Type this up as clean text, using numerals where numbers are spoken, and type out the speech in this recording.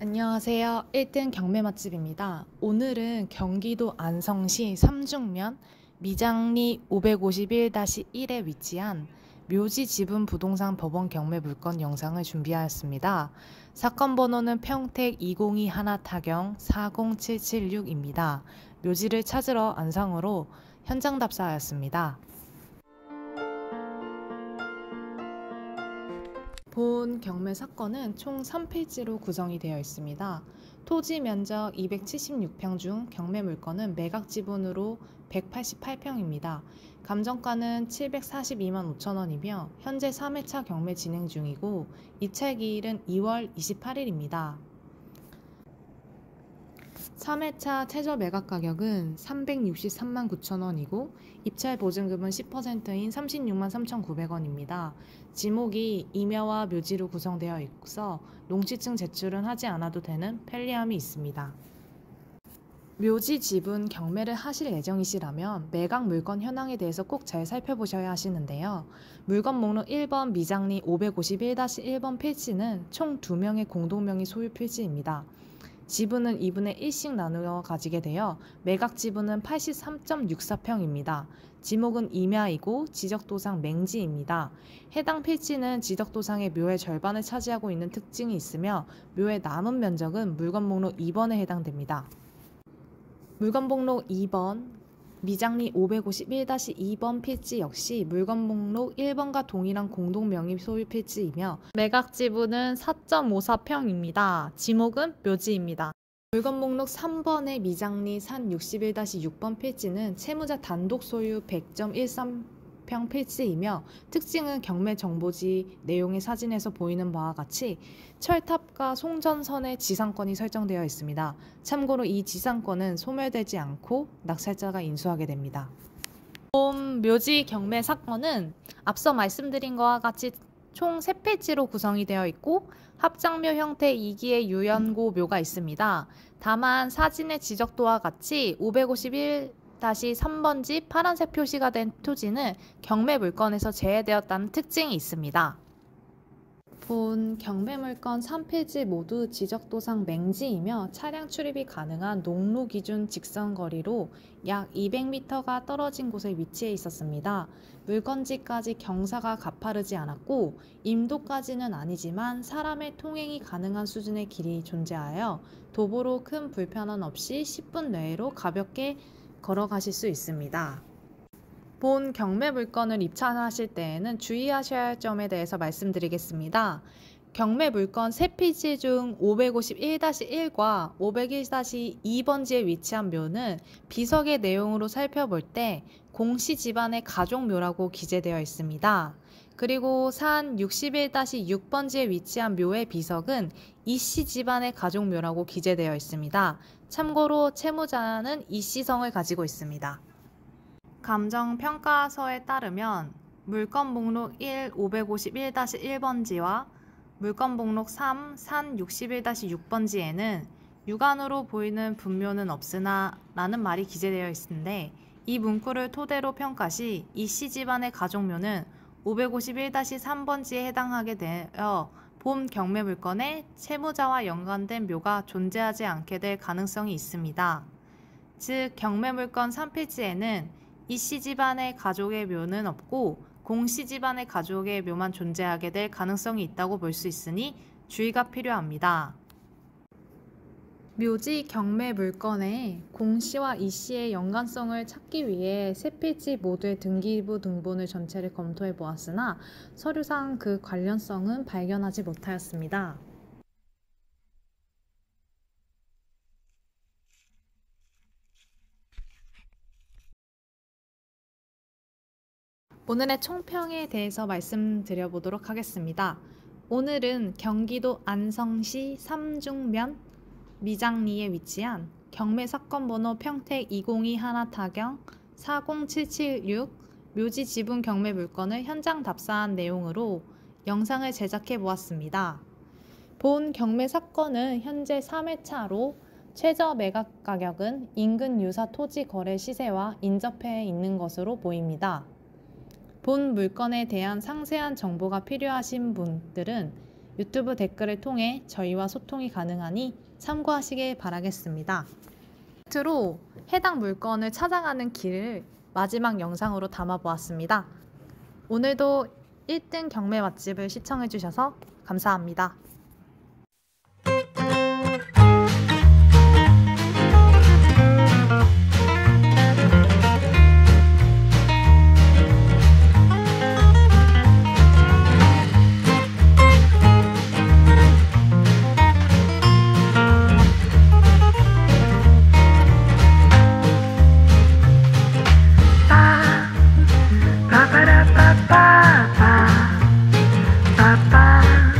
안녕하세요. 1등 경매 맛집입니다. 오늘은 경기도 안성시 삼중면 미장리 551-1에 위치한 묘지 지분 부동산 법원 경매 물건 영상을 준비하였습니다. 사건 번호는 평택 202 타경 40776입니다. 묘지를 찾으러 안성으로 현장 답사하였습니다. 본 경매 사건은 총 3필지로 구성이 되어 있습니다. 토지 면적 276평 중 경매 물건은 매각 지분으로 188평입니다. 감정가는 742만 5천 원이며 현재 3회차 경매 진행 중이고 입찰 기일은 2월 28일입니다. 3회차 최저 매각 가격은 363만 9천 원이고 입찰 보증금은 10%인 36만 3,900원입니다. 지목이 임야와 묘지로 구성되어 있어 농지증 제출은 하지 않아도 되는 편리함이 있습니다. 묘지 지분 경매를 하실 예정이시라면 매각 물건 현황에 대해서 꼭 잘 살펴보셔야 하시는데요. 물건 목록 1번 미장리 551-1번 필지는 총 2명의 공동명의 소유 필지입니다. 지분은 2분의 1씩 나누어 가지게 되어 매각 지분은 83.64평입니다. 지목은 임야이고 지적도상 맹지입니다. 해당 필지는 지적도상의 묘의 절반을 차지하고 있는 특징이 있으며 묘의 남은 면적은 물건 목록 2번에 해당됩니다. 물건 목록 2번 미장리 551-2번 필지 역시 물건 목록 1번과 동일한 공동명의 소유 필지이며 매각 지분은 4.54평입니다. 지목은 묘지입니다. 물건 목록 3번의 미장리 산 61-6번 필지는 채무자 단독 소유 100.13평 필지이며 특징은 경매 정보지 내용의 사진에서 보이는 바와 같이 철탑과 송전선의 지상권이 설정되어 있습니다. 참고로 이 지상권은 소멸되지 않고 낙찰자가 인수하게 됩니다. 본 묘지 경매 사건은 앞서 말씀드린 것과 같이 총 3필지로 구성이 되어 있고 합장묘 형태 2기의 유연고 묘가 있습니다. 다만 사진의 지적도와 같이 551-3번지 파란색 표시가 된 토지는 경매 물건에서 제외되었다는 특징이 있습니다. 본 경매 물건 3필지 모두 지적도상 맹지이며 차량 출입이 가능한 농로 기준 직선 거리로 약 200m가 떨어진 곳에 위치해 있었습니다. 물건지까지 경사가 가파르지 않았고 임도까지는 아니지만 사람의 통행이 가능한 수준의 길이 존재하여 도보로 큰 불편함 없이 10분 내로 가볍게 걸어가실 수 있습니다. 본 경매 물건을 입찰하실 때에는 주의하셔야 할 점에 대해서 말씀드리겠습니다. 경매 물건 3필지 중 551-1과 501-2번지에 위치한 묘는 비석의 내용으로 살펴볼 때 공씨 집안의 가족묘라고 기재되어 있습니다. 그리고 산 61-6번지에 위치한 묘의 비석은 이씨 집안의 가족묘라고 기재되어 있습니다. 참고로 채무자는 이씨성을 가지고 있습니다. 감정평가서에 따르면 물건 목록 1 551-1번지와 물건 목록 3 산 61-6번지에는 육안으로 보이는 분묘는 없으나 라는 말이 기재되어 있는데 이 문구를 토대로 평가 시 이씨 집안의 가족묘는 551-3번지에 해당하게 되어 본 경매 물건에 채무자와 연관된 묘가 존재하지 않게 될 가능성이 있습니다. 즉 경매 물건 3필지에는 이씨 집안의 가족의 묘는 없고 공씨 집안의 가족의 묘만 존재하게 될 가능성이 있다고 볼 수 있으니 주의가 필요합니다. 묘지 경매 물건에 공씨와 이씨의 연관성을 찾기 위해 3필지 모두의 등기부 등본을 전체를 검토해 보았으나 서류상 그 관련성은 발견하지 못하였습니다. 오늘의 총평에 대해서 말씀드려보도록 하겠습니다. 오늘은 경기도 안성시 삼중면 미장리에 위치한 경매 사건 번호 평택 202 타경 40776 묘지 지분 경매 물건을 현장 답사한 내용으로 영상을 제작해 보았습니다. 본 경매 사건은 현재 3회차로 최저 매각 가격은 인근 유사 토지 거래 시세와 인접해 있는 것으로 보입니다. 본 물건에 대한 상세한 정보가 필요하신 분들은 유튜브 댓글을 통해 저희와 소통이 가능하니 참고하시길 바라겠습니다. 끝으로 해당 물건을 찾아가는 길을 마지막 영상으로 담아보았습니다. 오늘도 1등 경매 맛집을 시청해주셔서 감사합니다. Ba ba ba ba ba ba ba ba.